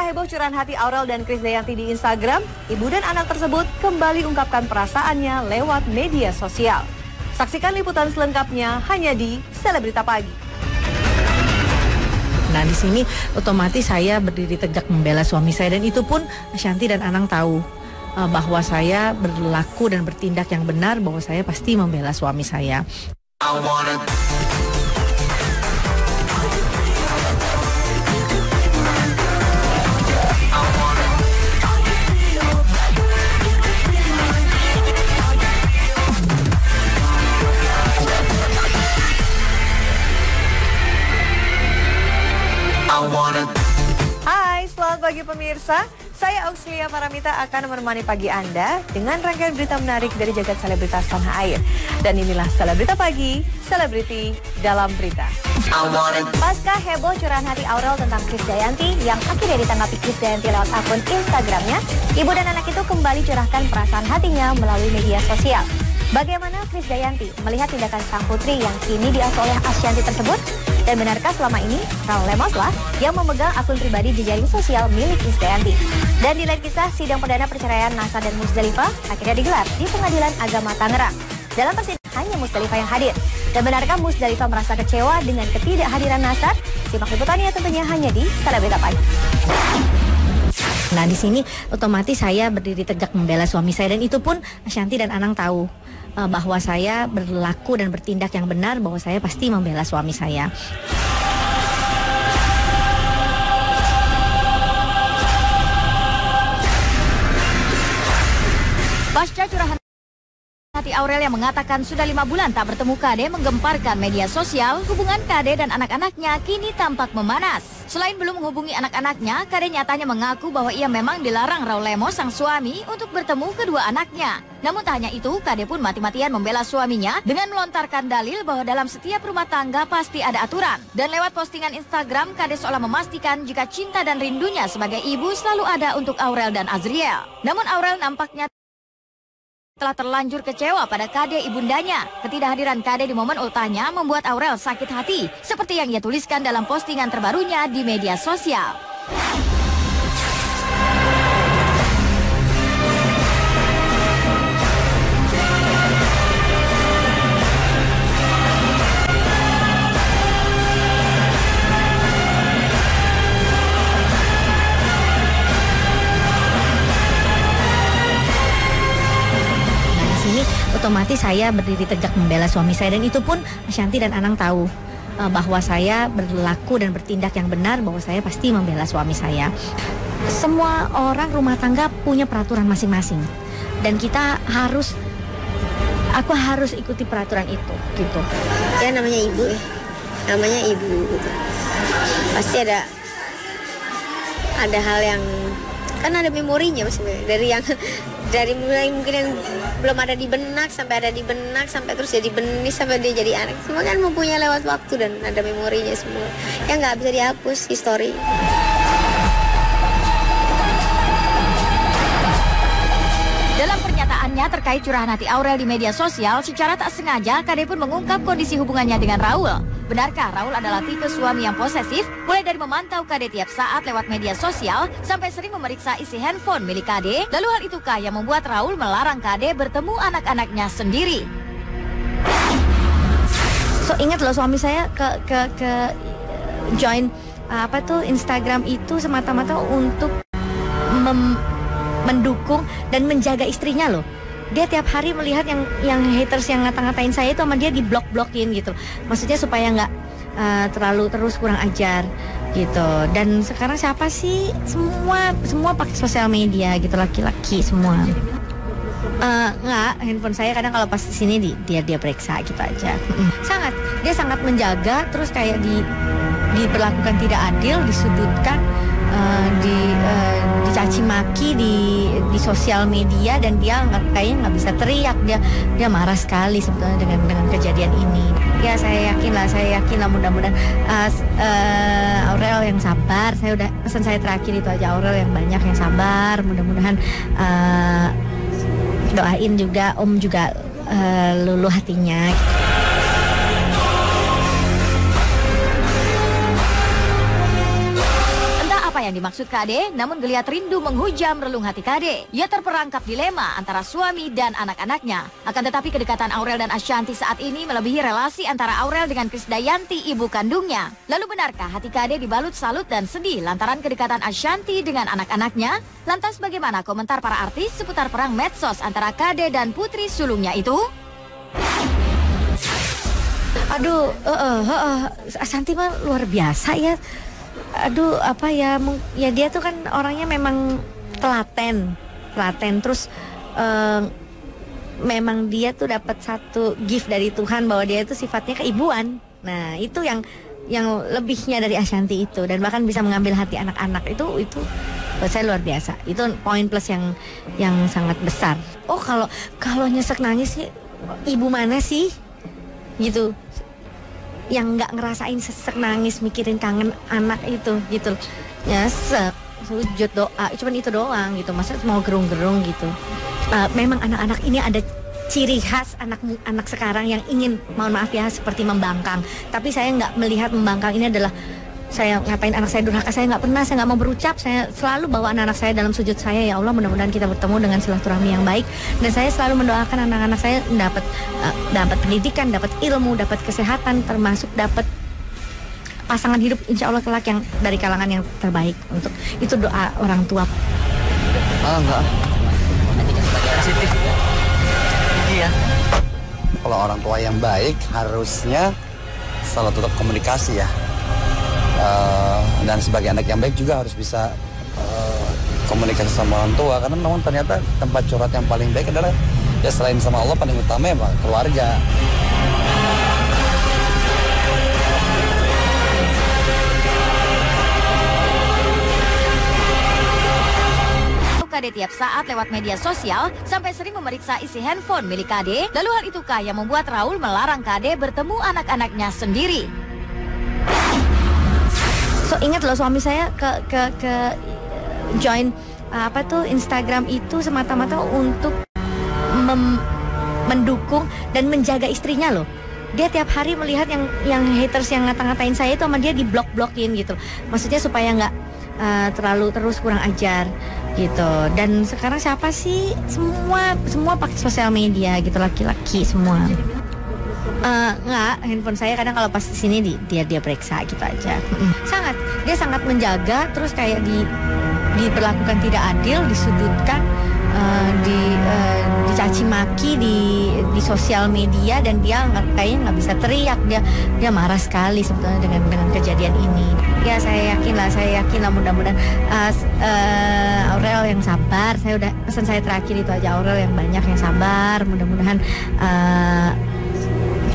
heboh curahan hati Aurel dan Krisdayanti di Instagram, ibu dan anak tersebut kembali ungkapkan perasaannya lewat media sosial. Saksikan liputan selengkapnya hanya di Selebrita Pagi. Nah, di sini otomatis saya berdiri tegak membela suami saya, dan itu pun Ashanti dan Anang tahu bahwa saya berlaku dan bertindak yang benar, bahwa saya pasti membela suami saya. Hai, selamat pagi pemirsa. Saya Auxilia Paramita akan menemani pagi Anda dengan rangkaian berita menarik dari jagat selebritas tanah air. Dan inilah Selebrita Pagi, selebriti dalam berita. Pasca heboh curahan hati Aurel tentang Krisdayanti yang akhirnya ditanggapi Krisdayanti lewat akun Instagramnya, ibu dan anak itu kembali curahkan perasaan hatinya melalui media sosial. Bagaimana Krisdayanti melihat tindakan sang putri yang kini diasuh oleh Ashanti tersebut? Dan benarkah selama ini Raul Lemoslah yang memegang akun pribadi di jaring sosial milik Krisdayanti? Dan di lain kisah, sidang perdana perceraian Nasar dan Musdalifah akhirnya digelar di Pengadilan Agama Tangerang. Dalam persidangan hanya Musdalifah yang hadir. Dan benarkah Musdalifah merasa kecewa dengan ketidakhadiran Nasar? Simak liputannya tentunya hanya di Selebrita Pagi. Nah, di sini otomatis saya berdiri tegak membela suami saya, dan itu pun Ashanti dan Anang tahu bahwa saya berlaku dan bertindak yang benar, bahwa saya pasti membela suami saya. Pasca curahan hati Aurel yang mengatakan sudah 5 bulan tak bertemu Kade menggemparkan media sosial, hubungan Kade dan anak-anaknya kini tampak memanas. Selain belum menghubungi anak-anaknya, Kade nyatanya mengaku bahwa ia memang dilarang Raul Lemos sang suami untuk bertemu kedua anaknya. Namun tak hanya itu, Kade pun mati-matian membela suaminya dengan melontarkan dalil bahwa dalam setiap rumah tangga pasti ada aturan. Dan lewat postingan Instagram, Kade seolah memastikan jika cinta dan rindunya sebagai ibu selalu ada untuk Aurel dan Azriel. Namun Aurel nampaknya telah terlanjur kecewa pada Kade ibundanya. Ketidakhadiran Kade di momen ultahnya membuat Aurel sakit hati, seperti yang ia tuliskan dalam postingan terbarunya di media sosial. Otomatis saya berdiri tegak membela suami saya, dan itu pun Ashanti dan Anang tahu bahwa saya berlaku dan bertindak yang benar, bahwa saya pasti membela suami saya. Semua orang rumah tangga punya peraturan masing-masing, dan aku harus ikuti peraturan itu, gitu. Ya namanya ibu gitu. Pasti ada hal yang kan ada memorinya maksudnya, dari mulai mungkin yang belum ada di benak sampai ada di benak, sampai terus jadi benih, sampai dia jadi anak, semua kan mempunyai lewat waktu dan ada memorinya semua yang nggak bisa dihapus histori. Dalam pernyataannya terkait curahan hati Aurel di media sosial, secara tak sengaja Kade pun mengungkap kondisi hubungannya dengan Raul. Benarkah Raul adalah tipe suami yang posesif, mulai dari memantau Kade tiap saat lewat media sosial sampai sering memeriksa isi handphone milik Kade? Lalu hal itukah yang membuat Raul melarang Kade bertemu anak-anaknya sendiri? So ingat loh, suami saya ke join Instagram itu semata-mata untuk mendukung dan menjaga istrinya loh. Dia tiap hari melihat yang haters yang ngata-ngatain saya itu sama dia diblok-blokin gitu. Maksudnya supaya nggak terlalu terus kurang ajar gitu. Dan sekarang siapa sih, semua pakai sosial media gitu, laki-laki semua. Nggak, handphone saya kadang kalau pas di sini dia periksa gitu aja. Dia sangat menjaga, terus kayak diperlakukan tidak adil, disudutkan, dicaci maki di sosial media, dan dia kayaknya nggak bisa teriak, dia marah sekali sebetulnya dengan kejadian ini. Ya saya yakin lah mudah-mudahan Aurel yang sabar. Saya udah pesan saya terakhir itu aja, Aurel yang banyak yang sabar, mudah-mudahan doain juga Om juga luluh hatinya. apa yang dimaksud Kade, namun geliat rindu menghujam relung hati Kade. Ia terperangkap dilema antara suami dan anak-anaknya. Akan tetapi kedekatan Aurel dan Ashanti saat ini melebihi relasi antara Aurel dengan Krisdayanti, ibu kandungnya. Lalu benarkah hati Kade dibalut salut dan sedih lantaran kedekatan Ashanti dengan anak-anaknya? Lantas bagaimana komentar para artis seputar perang medsos antara Kade dan putri sulungnya itu? Aduh, Ashanti mah luar biasa ya. Aduh, apa ya, ya dia tuh kan orangnya memang telaten terus memang dia tuh dapat satu gift dari Tuhan bahwa dia itu sifatnya keibuan. Nah, itu yang lebihnya dari Ashanti itu, dan bahkan bisa mengambil hati anak-anak itu buat saya luar biasa. Itu poin plus yang sangat besar. Oh, kalau nyesek nangis sih, ibu mana sih? Gitu. Yang nggak ngerasain sesek nangis mikirin kangen anak itu gitu, nyesek, sujud doa, cuman itu doang gitu, masa mau gerung-gerung gitu. Memang anak-anak ini ada ciri khas anak sekarang yang ingin, mohon maaf ya, seperti membangkang. Tapi saya nggak melihat membangkang ini adalah saya ngapain anak saya durhaka. Saya nggak pernah, saya nggak mau berucap. Saya selalu bawa anak-anak saya dalam sujud saya, ya Allah, mudah-mudahan kita bertemu dengan silaturahmi yang baik. Dan saya selalu mendoakan anak-anak saya dapat pendidikan, dapat ilmu, dapat kesehatan, termasuk dapat pasangan hidup insya Allah kelak yang dari kalangan yang terbaik. Untuk itu doa orang tua. Enggak. Sensitif. Iya. Kalau orang tua yang baik harusnya selalu tetap komunikasi ya. Dan sebagai anak yang baik juga harus bisa komunikasi sama orang tua, karena memang ternyata tempat curhat yang paling baik adalah ya selain sama Allah, paling utama ya keluarga. Kade tiap saat lewat media sosial sampai sering memeriksa isi handphone milik Kade. Lalu hal itukah yang membuat Raul melarang Kade bertemu anak-anaknya sendiri? So ingat loh, suami saya ke join Instagram itu semata-mata untuk mendukung dan menjaga istrinya loh. Dia tiap hari melihat yang haters yang ngata-ngatain saya itu sama dia diblok-blokin gitu. Maksudnya supaya nggak terlalu terus kurang ajar gitu. Dan sekarang siapa sih, semua pakai sosial media gitu, laki-laki semua. Nggak, handphone saya kadang kalau pas di sini dia periksa gitu aja. Dia sangat menjaga, terus kayak diperlakukan tidak adil, disudutkan, dicaci maki di sosial media, dan dia kayaknya nggak bisa teriak. Dia marah sekali sebetulnya dengan kejadian ini. Ya saya yakin lah mudah-mudahan Aurel yang sabar. Pesan saya terakhir itu aja, Aurel yang banyak yang sabar. Mudah-mudahan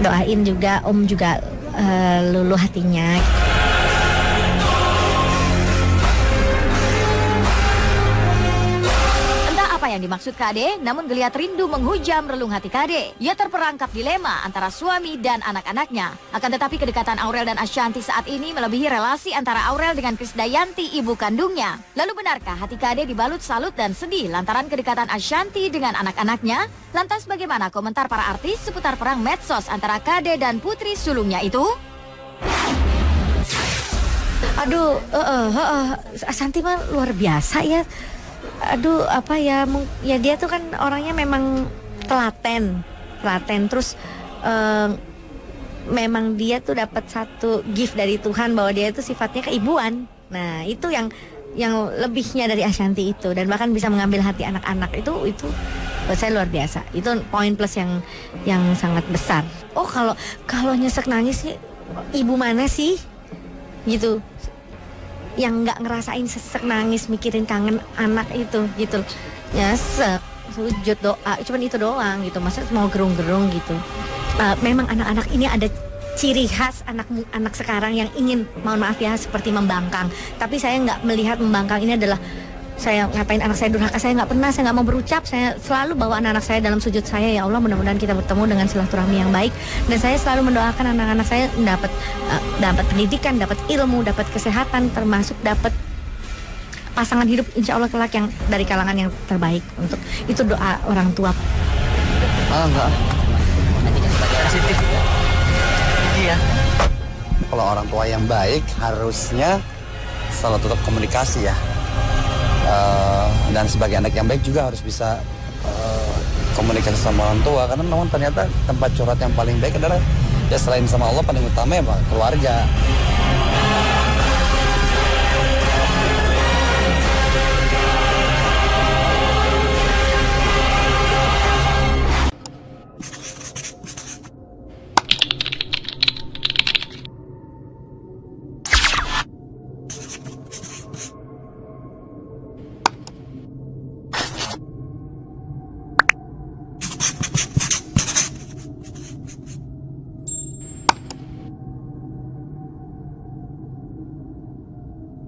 doain juga Om juga luluh hatinya. Apa yang dimaksud Kade, namun geliat rindu menghujam relung hati Kade. Ia terperangkap dilema antara suami dan anak-anaknya. Akan tetapi kedekatan Aurel dan Ashanti saat ini melebihi relasi antara Aurel dengan Krisdayanti, ibu kandungnya. Lalu benarkah hati Kade dibalut salut dan sedih lantaran kedekatan Ashanti dengan anak-anaknya? Lantas bagaimana komentar para artis seputar perang medsos antara Kade dan putri sulungnya itu? Aduh, Ashanti mah luar biasa ya. Aduh, apa ya, ya dia tuh kan orangnya memang telaten terus memang dia tuh dapat satu gift dari Tuhan bahwa dia itu sifatnya keibuan. Nah, itu yang lebihnya dari Ashanti itu, dan bahkan bisa mengambil hati anak-anak itu buat saya luar biasa. Itu poin plus yang sangat besar. Oh, kalau nyesek nangis sih, ibu mana sih? Gitu. Yang nggak ngerasain sesek nangis mikirin kangen anak itu gitu, nyesek, sujud doa, cuman itu doang gitu, masa mau gerung-gerung gitu. Memang anak-anak ini ada ciri khas anak sekarang yang ingin, mohon maaf ya, seperti membangkang. Tapi saya nggak melihat membangkang ini adalah saya ngapain anak saya durhaka. Saya nggak pernah, saya nggak mau berucap. Saya selalu bawa anak-anak saya dalam sujud saya, ya Allah, mudah-mudahan kita bertemu dengan silaturahmi yang baik. Dan saya selalu mendoakan anak-anak saya dapat pendidikan, dapat ilmu, dapat kesehatan, termasuk dapat pasangan hidup insya Allah kelak yang dari kalangan yang terbaik. Untuk itu doa orang tua. Enggak. Sensitif. Iya. Kalau orang tua yang baik harusnya selalu tetap komunikasi ya. Dan sebagai anak yang baik juga harus bisa komunikasi sama orang tua, karena memang ternyata tempat curhat yang paling baik adalah ya selain sama Allah paling utama ya Pak, keluarga.